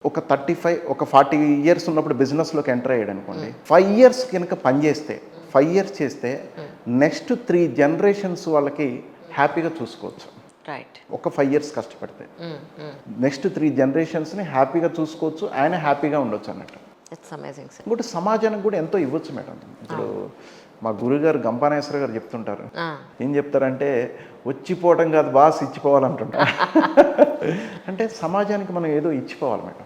ఒక 35 ఒక 40 ఇయర్స్ ఉన్నప్పుడు బిజినెస్‌లోకి ఎంటర్ అయ్యాడనుకోండి. 5 ఇయర్స్ గనుక పని చేస్తే, 5 ఇయర్స్ చేస్తే నెక్స్ట్ 3 జనరేషన్స్ వాళ్ళకి హ్యాపీగా చూసుకోవచ్చు. రైట్. ఒక 5 ఇయర్స్ కష్టపడితే. నెక్స్ట్ 3 జనరేషన్స్‌ని హ్యాపీగా చూసుకోవచ్చు. ఆయన హ్యాపీగా ఉండొచ్చు అన్నట్టు. It's amazing sir. ఇంకోటి సమాజానికి కూడా ఎంతో ఇవ్వచ్చు మేడం. ఇప్పుడు మా గురుగారు గంపానేశ్వర గారు చెప్తుంటారు. ఏం చెప్తారంటే వచ్చిపోవడం కాదు బాస్ ఇచ్చిపోవాలంటుంటారు. అంటే సమాజానికి మనం ఏదో ఇచ్చిపోవాలి మేడం.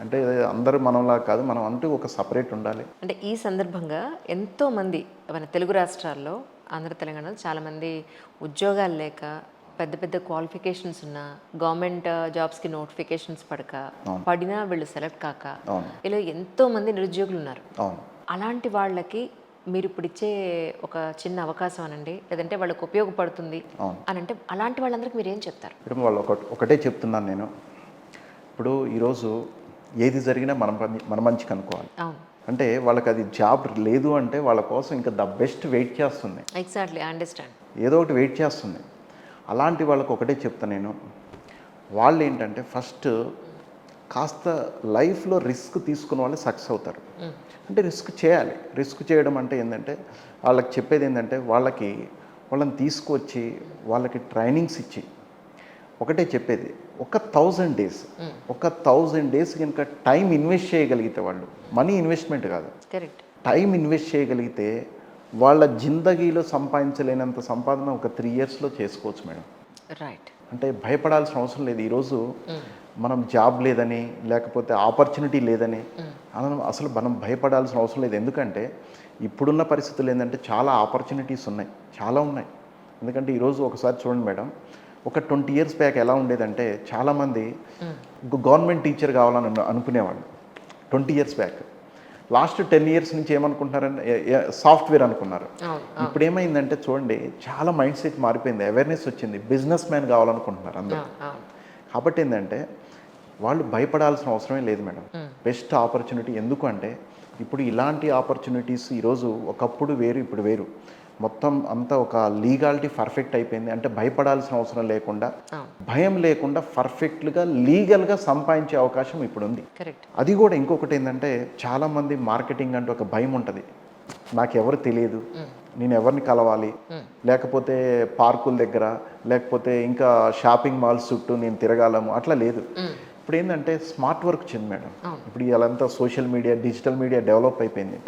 అంటే అందరూ మనలా కాదు, మనం అంటూ ఒక సపరేట్ ఉండాలి. అంటే ఈ సందర్భంగా ఎంతో మంది మన తెలుగు రాష్ట్రాల్లో, ఆంధ్ర తెలంగాణలో చాలామంది ఉద్యోగాలు లేక, పెద్ద పెద్ద క్వాలిఫికేషన్స్ ఉన్న, గవర్నమెంట్ జాబ్స్కి నోటిఫికేషన్స్ పడినా వీళ్ళు సెలెక్ట్ కాక ఇలా ఎంతో మంది నిరుద్యోగులు ఉన్నారు. అలాంటి వాళ్ళకి మీరు ఇప్పుడు ఇచ్చే ఒక చిన్న అవకాశం అనండి, లేదంటే వాళ్ళకి ఉపయోగపడుతుంది అని అంటే అలాంటి వాళ్ళందరికీ మీరు ఏం చెప్తారు? ఇప్పుడు వాళ్ళు ఒకటే చెప్తున్నాను నేను. ఇప్పుడు ఈరోజు ఏది జరిగినా మన మంచికి అనుకోవాలి. అంటే వాళ్ళకి అది జాబ్ లేదు అంటే వాళ్ళ కోసం ఇంకా ద బెస్ట్ వెయిట్ చేస్తుంది. Exactly, I understand. ఏదో ఒకటి వెయిట్ చేస్తుంది. అలాంటి వాళ్ళకి ఒకటే చెప్తాను నేను. వాళ్ళు ఏంటంటే ఫస్ట్ కాస్త లైఫ్లో రిస్క్ తీసుకున్న వాళ్ళు సక్సెస్ అవుతారు. అంటే రిస్క్ చేయాలి. రిస్క్ చేయడం అంటే ఏంటంటే వాళ్ళకి చెప్పేది ఏంటంటే వాళ్ళని తీసుకొచ్చి వాళ్ళకి ట్రైనింగ్స్ ఇచ్చి ఒకటే చెప్పేది, ఒక 1000 డేస్ కనుక టైం ఇన్వెస్ట్ చేయగలిగితే వాళ్ళు, మనీ ఇన్వెస్ట్మెంట్ కాదు, టైం ఇన్వెస్ట్ చేయగలిగితే వాళ్ళ జిందగీలో సంపాదించలేనంత సంపాదన ఒక 3 ఇయర్స్లో చేసుకోవచ్చు మేడం. రైట్. అంటే భయపడాల్సిన అవసరం లేదు. ఈరోజు మనం జాబ్ లేదని, లేకపోతే ఆపర్చునిటీ లేదని అసలు మనం భయపడాల్సిన అవసరం లేదు. ఎందుకంటే ఇప్పుడున్న పరిస్థితులు ఏంటంటే చాలా ఆపర్చునిటీస్ ఉన్నాయి, చాలా ఉన్నాయి. ఎందుకంటే ఈరోజు ఒకసారి చూడండి మేడం, ఒక 20 ఇయర్స్ బ్యాక్ ఎలా ఉండేదంటే చాలామంది గవర్నమెంట్ టీచర్ కావాలని అనుకునేవాళ్ళు 20 ఇయర్స్ బ్యాక్. లాస్ట్ 10 ఇయర్స్ నుంచి ఏమనుకుంటున్నారంటే సాఫ్ట్వేర్ అనుకున్నారు. ఇప్పుడు ఏమైందంటే చూడండి, చాలా మైండ్ సెట్ మారిపోయింది, అవేర్నెస్ వచ్చింది, బిజినెస్ మ్యాన్ కావాలనుకుంటున్నారు అందరూ. కాబట్టి ఏంటంటే వాళ్ళు భయపడాల్సిన అవసరమే లేదు మేడం. Best opportunity. ఎందుకు అంటే ఇప్పుడు ఇలాంటి ఆపర్చునిటీస్ ఈరోజు ఒకప్పుడు వేరు, ఇప్పుడు వేరు. మొత్తం అంతా ఒక లీగాలిటీ పర్ఫెక్ట్ అయిపోయింది. అంటే భయపడాల్సిన అవసరం లేకుండా, భయం లేకుండా పర్ఫెక్ట్గా లీగల్గా సంపాదించే అవకాశం ఇప్పుడు ఉంది. అది కూడా ఇంకొకటి ఏంటంటే చాలామంది మార్కెటింగ్ అంటే ఒక భయం ఉంటుంది. నాకు ఎవరు తెలియదు, నేను ఎవరిని కలవాలి, లేకపోతే పార్కుల దగ్గర, లేకపోతే ఇంకా షాపింగ్ మాల్స్ చుట్టూ నేను తిరగాలము, అట్లా లేదు. ఇప్పుడు ఏంటంటే స్మార్ట్ వర్క్ వచ్చింది మేడం. ఇప్పుడు ఇవాళంతా social media, digital media develop అయిపోయింది.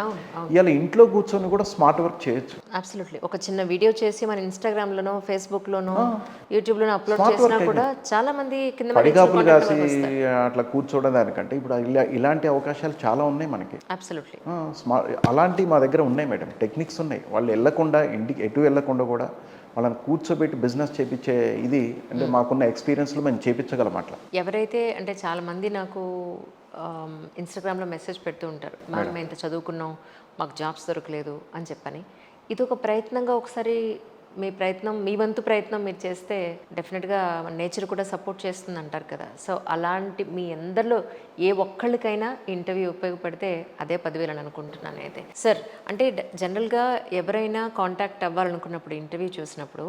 ఇవాళ ఇంట్లో కూర్చొని కూడా స్మార్ట్ వర్క్ చేయొచ్చు. అబ్సల్యూట్లీ. ఒక చిన్న వీడియో చేసి మన ఇన్స్టాగ్రామ్లోనో, ఫేస్బుక్లోనో, యూట్యూబ్లోనో అప్లోడ్ చేసినా కూడా చాలా మంది పడిగాపులు కాసి అట్లా కూర్చోవడం దానికంటే ఇప్పుడు ఇలాంటి అవకాశాలు చాలా ఉన్నాయి మనకి. అబ్సల్యూట్లీ. అలాంటి మా దగ్గర ఉన్నాయి మేడం, టెక్నిక్స్ ఉన్నాయి. వాళ్ళు వెళ్ళకుండా, ఇంటికి ఎటు వెళ్ళకుండా కూడా వాళ్ళని కూర్చోబెట్టి బిజినెస్ చేయించే ఇది అంటే మాకున్న ఎక్స్పీరియన్స్లో మేము చేయించగలం. అట్లా ఎవరైతే అంటే చాలామంది నాకు ఇన్స్టాగ్రామ్లో మెసేజ్ పెడుతూ ఉంటారు, మేము ఇంత చదువుకున్నాం, మాకు జాబ్స్ దొరకలేదు అని చెప్పని. ఇది ఒక ప్రయత్నంగా ఒకసారి మీ వంతు ప్రయత్నం మీరు చేస్తే డెఫినెట్గా నేచర్ కూడా సపోర్ట్ చేస్తుంది అంటారు కదా. సో అలాంటి మీ అందరిలో ఏ ఒక్కళ్ళకైనా ఇంటర్వ్యూ ఉపయోగపడితే అదే 10,000 అని అనుకుంటున్నాను అయితే. సార్, అంటే జనరల్గా ఎవరైనా కాంటాక్ట్ అవ్వాలనుకున్నప్పుడు, ఇంటర్వ్యూ చూసినప్పుడు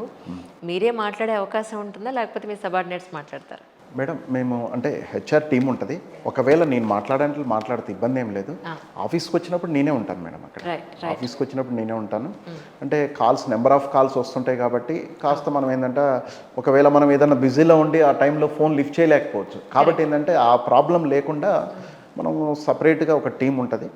మీరే మాట్లాడే అవకాశం ఉంటుందా, లేకపోతే మీ సబార్డినేట్స్ మాట్లాడతారా? మేడం, మేము అంటే హెచ్ఆర్ టీం ఉంటుంది. ఒకవేళ నేను మాట్లాడితే ఇబ్బంది ఏం లేదు. ఆఫీస్కి వచ్చినప్పుడు నేనే ఉంటాను మేడం. అక్కడ ఆఫీస్కి వచ్చినప్పుడు నేనే ఉంటాను. అంటే నెంబర్ ఆఫ్ కాల్స్ వస్తుంటాయి కాబట్టి కాస్త మనం ఏంటంటే ఒకవేళ మనం ఏదైనా బిజీలో ఉండి ఆ టైంలో ఫోన్ లిఫ్ట్ చేయలేకపోవచ్చు. కాబట్టి ఏంటంటే ఆ ప్రాబ్లం లేకుండా మనం సపరేట్గా ఒక టీం ఉంటుంది.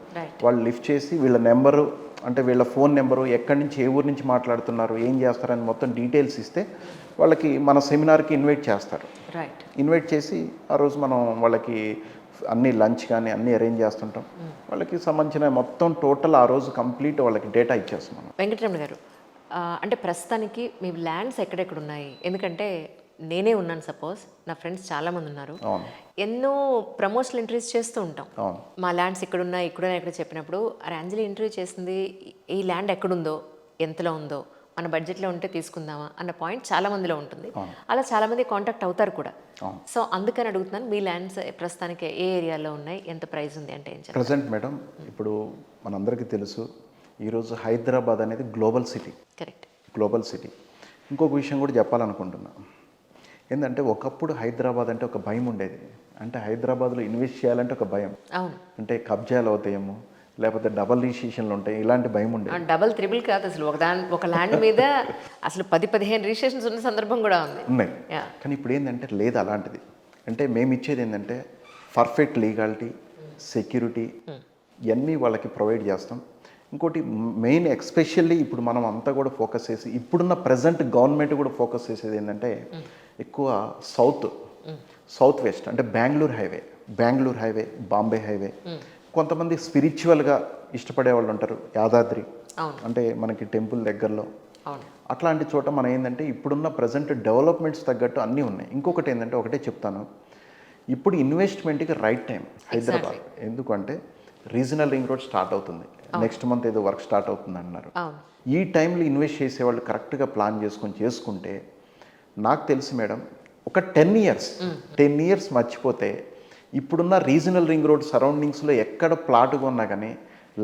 వాళ్ళు లిఫ్ట్ చేసి వీళ్ళ నెంబరు, అంటే వీళ్ళ ఫోన్ నెంబరు, ఎక్కడి నుంచి, ఏ ఊరు నుంచి మాట్లాడుతున్నారు, ఏం చేస్తారని మొత్తం డీటెయిల్స్ ఇస్తే వాళ్ళకి మన సెమినార్కి ఇన్వైట్ చేస్తారు. ఇన్వైట్ చేసి ఆ రోజు మనం వాళ్ళకి అన్ని లంచ్ కానీ అన్నీ అరేంజ్ చేస్తుంటాం. వాళ్ళకి సంబంధించిన మొత్తం టోటల్ ఆ రోజు కంప్లీట్ వాళ్ళకి డేటా ఇచ్చేస్తాం. వెంకటరమణ గారు, అంటే ప్రస్తుతానికి మీ ల్యాండ్స్ ఎక్కడెక్కడ ఉన్నాయి? ఎందుకంటే నేనే ఉన్నాను, సపోజ్ నా ఫ్రెండ్స్ చాలామంది ఉన్నారు, ఎన్నో ప్రమోషనల్ ఇంటర్వ్యూస్ చేస్తూ ఉంటాం. మా ల్యాండ్స్ ఇక్కడున్నాయి, ఇక్కడ చెప్పినప్పుడు అరే అంజలి ఇంటర్వ్యూ చేసింది, ఈ ల్యాండ్ ఎక్కడుందో, ఎంతలో ఉందో, మన బడ్జెట్లో ఉంటే తీసుకుందామా అన్న పాయింట్ చాలా మందిలో ఉంటుంది. అలా చాలామంది కాంటాక్ట్ అవుతారు కూడా. సో అందుకని అడుగుతున్నాను, మీ ల్యాండ్స్ ప్రస్తుతానికి ఏ ఏరియాలో ఉన్నాయి, ఎంత ప్రైస్ ఉంది అంటే ఏం చెప్పారు? ప్రజెంట్ మేడం, ఇప్పుడు మనందరికీ తెలుసు ఈరోజు హైదరాబాద్ అనేది global city. Correct, global city. ఇంకొక విషయం కూడా చెప్పాలనుకుంటున్నా. ఏంటంటే ఒకప్పుడు హైదరాబాద్ అంటే ఒక భయం ఉండేది. అంటే హైదరాబాద్లో ఇన్వెస్ట్ చేయాలంటే ఒక భయం, అవును, అంటే కబ్జాలు అవుతాయేమో, లేకపోతే డబల్ రిజిస్ట్రేషన్లు ఉంటాయి, ఇలాంటి భయం ఉండేది. డబల్ త్రిబుల్ కాదు అసలు, ఒక ల్యాండ్ మీద అసలు 10-15 రిజిస్ట్రేషన్స్ ఉన్న సందర్భం కూడా ఉంది. ఉన్నాయి. యా, కానీ ఇప్పుడు ఏంటంటే లేదు అలాంటిది. అంటే మేము ఇచ్చేది ఏంటంటే పర్ఫెక్ట్ లీగాలిటీ, సెక్యూరిటీ ఇవన్నీ వాళ్ళకి ప్రొవైడ్ చేస్తాం. ఇంకోటి మెయిన్ ఎక్స్పెషల్లీ ఇప్పుడు మనం అంతా కూడా ఫోకస్ చేసి, ఇప్పుడున్న ప్రజెంట్ గవర్నమెంట్ కూడా ఫోకస్ చేసేది ఏంటంటే ఎక్కువ సౌత్ వెస్ట్, అంటే బెంగళూరు హైవే, బాంబే హైవే. కొంతమంది స్పిరిచువల్గా ఇష్టపడే వాళ్ళు ఉంటారు, యాదాద్రి అవును, అంటే మనకి టెంపుల్ దగ్గరలో. అవును, అట్లాంటి చోట మనం ఏంటంటే ఇప్పుడున్న ప్రజెంట్ డెవలప్మెంట్స్ తగ్గట్టు అన్నీ ఉన్నాయి. ఇంకొకటి ఏంటంటే ఒకటే చెప్తాను, ఇప్పుడు ఇన్వెస్ట్మెంట్కి రైట్ టైం హైదరాబాద్. ఎందుకంటే రీజనల్ రింగ్ రోడ్ స్టార్ట్ అవుతుంది, నెక్స్ట్ మంత్ ఏదో వర్క్ స్టార్ట్ అవుతుంది అన్నారు. అవును, ఈ టైంలో ఇన్వెస్ట్ చేసేవాళ్ళు కరెక్ట్గా ప్లాన్ చేసుకుంటే నాకు తెలిసి మేడం ఒక 10 ఇయర్స్ మర్చిపోతే ఇప్పుడున్న రీజనల్ రింగ్ రోడ్ సరౌండింగ్స్లో ఎక్కడ ప్లాట్ కొన్నా కానీ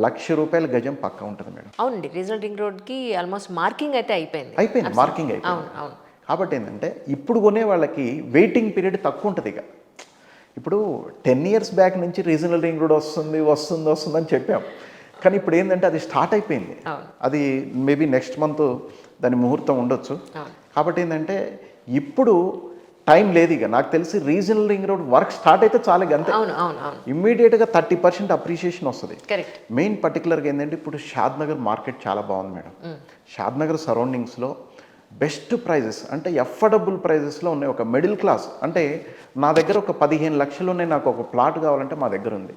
₹1,00,000 గజం పక్కా ఉంటుంది మేడం. అవునండి. రీజనల్ రింగ్ రోడ్కి ఆల్మోస్ట్ మార్కింగ్ అయితే అయిపోయింది. మార్కింగ్ అయిపోయింది. అవును, అవును, కాబట్టి ఏంటంటే ఇప్పుడు కొనే వాళ్ళకి వెయిటింగ్ పీరియడ్ తక్కువ ఉంటుంది. ఇక ఇప్పుడు 10 ఇయర్స్ బ్యాక్ నుంచి రీజనల్ రింగ్ రోడ్ వస్తుంది అని చెప్పాం, కానీ ఇప్పుడు ఏంటంటే అది స్టార్ట్ అయిపోయింది. అది మేబీ నెక్స్ట్ మంత్ దాని ముహూర్తం ఉండొచ్చు. కాబట్టి ఏంటంటే ఇప్పుడు టైం లేదు. ఇక నాకు తెలిసి regional ring road work start అయితే చాలు, అంతే. ఇమ్మీడియట్గా 30% అప్రిషియేషన్ వస్తుంది. మెయిన్ పర్టికులర్గా ఏంటంటే ఇప్పుడు షాద్నగర్ మార్కెట్ చాలా బాగుంది మేడం. షాద్నగర్ సరౌండింగ్స్లో బెస్ట్ ప్రైజెస్, అంటే అఫోర్డబుల్ ప్రైజెస్లో ఉన్నాయి. ఒక మిడిల్ క్లాస్, అంటే నా దగ్గర ఒక 15 లక్షలు ఉన్నాయి, నాకు ఒక ప్లాట్ కావాలంటే మా దగ్గర ఉంది.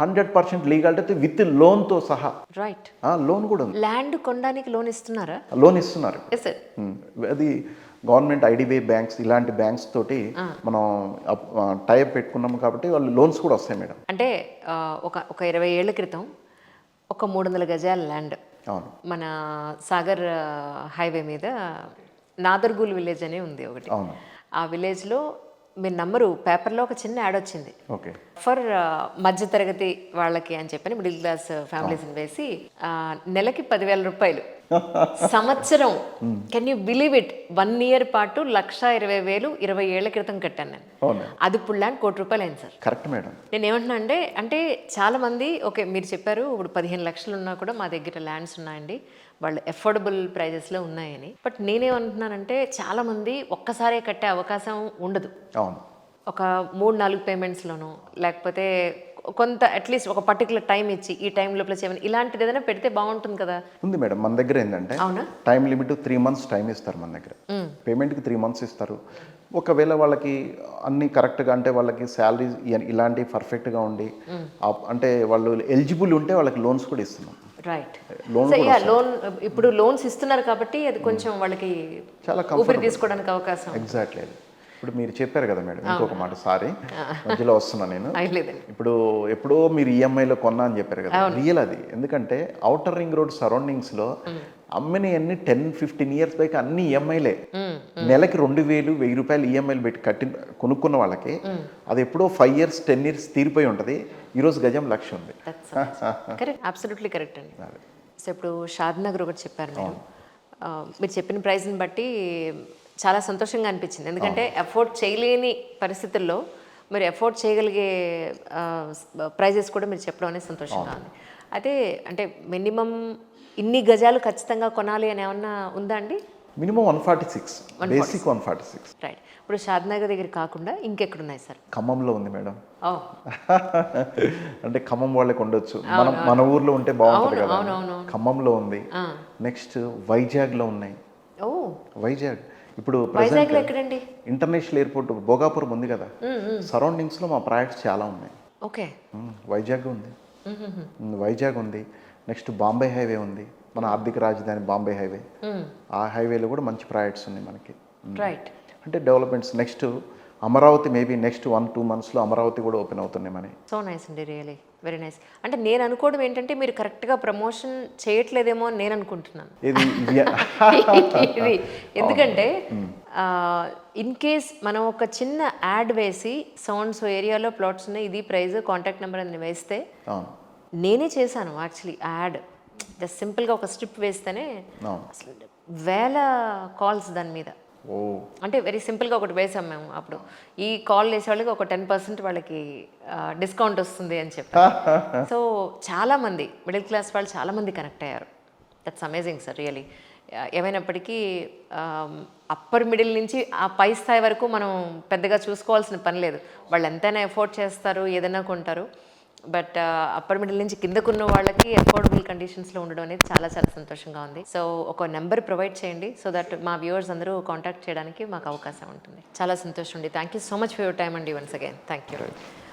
100% లీగాలిటీ విత్ లోన్తో సహా. రైట్, లోన్ కూడా ఉంది. ల్యాండ్ కొనడానికి లోన్ ఇస్తున్నారా? లోన్ ఇస్తున్నారు. అది గవర్నమెంట్, ఐడిబిఐ బ్యాంక్స్, ఇలాంటి బ్యాంక్స్ తోటి మనం టైప్ పెట్టుకున్నాము కాబట్టి వాళ్ళు లోన్స్ కూడా వస్తాయి మేడం. అంటే ఒక 20 ఏళ్ల క్రితం ఒక 300 గజాల ల్యాండ్ అవును మన సాగర్ హైవే మీద నాదర్గూల్ విలేజ్ అని ఉంది ఒకటి. అవును. ఆ విలేజ్లో మీరు నమ్మరు, పేపర్లో ఒక చిన్న యాడ్ వచ్చింది, ఓకే, ఫర్ మధ్యతరగతి వాళ్ళకి అని చెప్పని, మిడిల్ క్లాస్ ఫ్యామిలీస్ని వేసి నెలకి 10,000 రూపాయలు సంవత్సరం. Can you believe it? 1 year పాటు 1,20,000 20 ఏళ్ల క్రితం కట్టాను నేను. అది ఇప్పుడు ల్యాండ్ ₹1,00,000 అయింది సార్. Correct madam. నేను ఏమంటున్నా అంటే చాలా మంది, ఓకే మీరు చెప్పారు ఇప్పుడు 15 లక్షలు ఉన్నా కూడా మా దగ్గర ల్యాండ్స్ ఉన్నాయండి, వాళ్ళు అఫోర్డబుల్ ప్రైజెస్లో ఉన్నాయని. బట్ నేనేమంటున్నానంటే చాలా మంది ఒక్కసారే కట్టే అవకాశం ఉండదు. అవును, ఒక 3-4 పేమెంట్స్లోనూ, లేకపోతే కొంత అట్లీస్ట్ ఒక పర్టికులర్ టైం ఇచ్చి ఈ టైం లోపల చేయమని, ఇలాంటిది ఏదైనా పెడితే బాగుంటుంది కదా. ఉంది మేడం, మన దగ్గర ఏంటంటే టైం లిమిట్ 3 months టైం ఇస్తారు మన దగ్గర. పేమెంట్కి 3 months ఇస్తారు. ఒకవేళ వాళ్ళకి అన్ని కరెక్ట్గా, అంటే వాళ్ళకి శాలరీ ఇలాంటి పర్ఫెక్ట్గా ఉండి అంటే వాళ్ళు ఎలిజిబుల్ ఉంటే వాళ్ళకి లోన్స్ కూడా ఇస్తున్నాం. రైట్, లోన్ ఇప్పుడు లోన్స్ ఇస్తున్నారు కాబట్టి అది కొంచెం వాళ్ళకి చాలా ఊపిరి తీసుకోవడానికి అవకాశం. ఎగ్జాక్ట్లీ. ఇప్పుడు మీరు చెప్పారు కదా మేడం, ఇంకొక మాట, సారీ మధ్యలో వస్తున్నా నేను. ఇప్పుడు ఎప్పుడో మీరు ఈఎంఐలో కొన్నా అని చెప్పారు కదా, రియల్ అది. ఎందుకంటే ఔటర్ రింగ్ రోడ్ సరౌండింగ్స్లో అమ్మిన అన్ని 10-15 ఇయర్స్ పైకి అన్ని ఈఎంఐలే. నెలకి 2,000 ₹1,000 ఈఎంఐలు పెట్టి కొనుక్కున్న వాళ్ళకి అది ఎప్పుడో 5 years 10 years తీరిపోయి ఉంటుంది. ఈరోజు గజం 1,00,000 ఉంది. కరెక్ట్, అబ్సల్యూట్లీ కరెక్ట్ అండి. సో ఇప్పుడు షాద్నగర్ ఒకటి చెప్పారు మీరు. మీరు చెప్పిన ప్రైస్ని బట్టి చాలా సంతోషంగా అనిపించింది, ఎందుకంటే అఫోర్డ్ చేయలేని పరిస్థితుల్లో మీరు అఫోర్డ్ చేయగలిగే ప్రైజెస్ కూడా మీరు చెప్పడం అనేది సంతోషంగా ఉంది. అయితే అంటే మినిమం ఇన్ని గజాలు ఖచ్చితంగా కొనాలి అని ఏమన్నా ఉందా అండి? Minimum 146, basic 146. రైట్. ఇప్పుడు షాద్నగర్ దగ్గర కాకుండా ఇంకెక్కడున్నాయి సార్? ఖమ్మంలో ఉంది మేడం. అంటే ఖమ్మం వాళ్ళకి ఉండొచ్చు, మన ఊర్లో ఉంటే బాగుంటుంది కదా. ఖమ్మంలో ఉంది. నెక్స్ట్ వైజాగ్లో ఉన్నాయి. వైజాగ్ ఇప్పుడు వైజాగ్లో ఎక్కడండి? ఇంటర్నేషనల్ ఎయిర్పోర్ట్ భోగాపురం ఉంది కదా, సరౌండింగ్స్లో మా ప్రాజెక్ట్స్ చాలా ఉన్నాయి. ఓకే, వైజాగ్ ఉంది. నెక్స్ట్ బాంబే హైవే ఉంది, మన ఆర్థిక రాజధాని బాంబే హైవే. ఆ హైవేలో కూడా మంచి ప్రాజెక్ట్స్ ఉన్నాయి మనకి. రైట్, అంటే developments. Next Amaravati maybe next 1-2 monthsలో అమరావతి కూడా ఓపెన్ అవుతున్నాయి మనకి. సో నైస్ అండి, రియలీ వెరీ నైస్. అంటే నేను అనుకోవడం ఏంటంటే మీరు కరెక్ట్గా ప్రమోషన్ చేయట్లేదేమో అని నేను అనుకుంటున్నాను. ఇది ఎందుకంటే ఇన్ కేస్ మనం ఒక చిన్న యాడ్ వేసి సౌండ్స్ ఏరియాలో ప్లాట్స్ ఉన్నాయి, ఇది ప్రైస్, కాంటాక్ట్ నెంబర్ అని వేస్తే, నేనే చేశాను యాక్చువల్లీ యాడ్, జస్ట్ సింపుల్గా ఒక స్ట్రిప్ వేస్తేనే అసలు 1000 కాల్స్ దాని మీద. ఓ అంటే వెరీ సింపుల్గా ఒకటి వేసాం మేము అప్పుడు, ఈ కాల్ చేసే వాళ్ళకి ఒక 10% వాళ్ళకి డిస్కౌంట్ వస్తుంది అని చెప్పి. సో చాలామంది మిడిల్ క్లాస్ వాళ్ళు చాలామంది కనెక్ట్ అయ్యారు. That's amazing sir really. ఏమైనప్పటికీ అప్పర్ మిడిల్ నుంచి ఆ పై స్థాయి వరకు మనం పెద్దగా చూసుకోవాల్సిన పని లేదు. వాళ్ళు ఎంతైనా ఎఫోర్డ్ చేస్తారు, ఏదైనా కొంటారు. బట్ అప్పర్ మిడిల్ నుంచి కిందకున్న వాళ్ళకి అఫోర్డబుల్ కండిషన్స్లో ఉండడం అనేది చాలా చాలా సంతోషంగా ఉంది. సో ఒక నెంబర్ ప్రొవైడ్ చేయండి, సో దట్ మా వ్యూవర్స్ అందరూ కాంటాక్ట్ చేయడానికి మాకు అవకాశం ఉంటుంది. చాలా సంతోషం అండి. Thank you so much for your time అండి వన్స్ అగైన్. Thank you.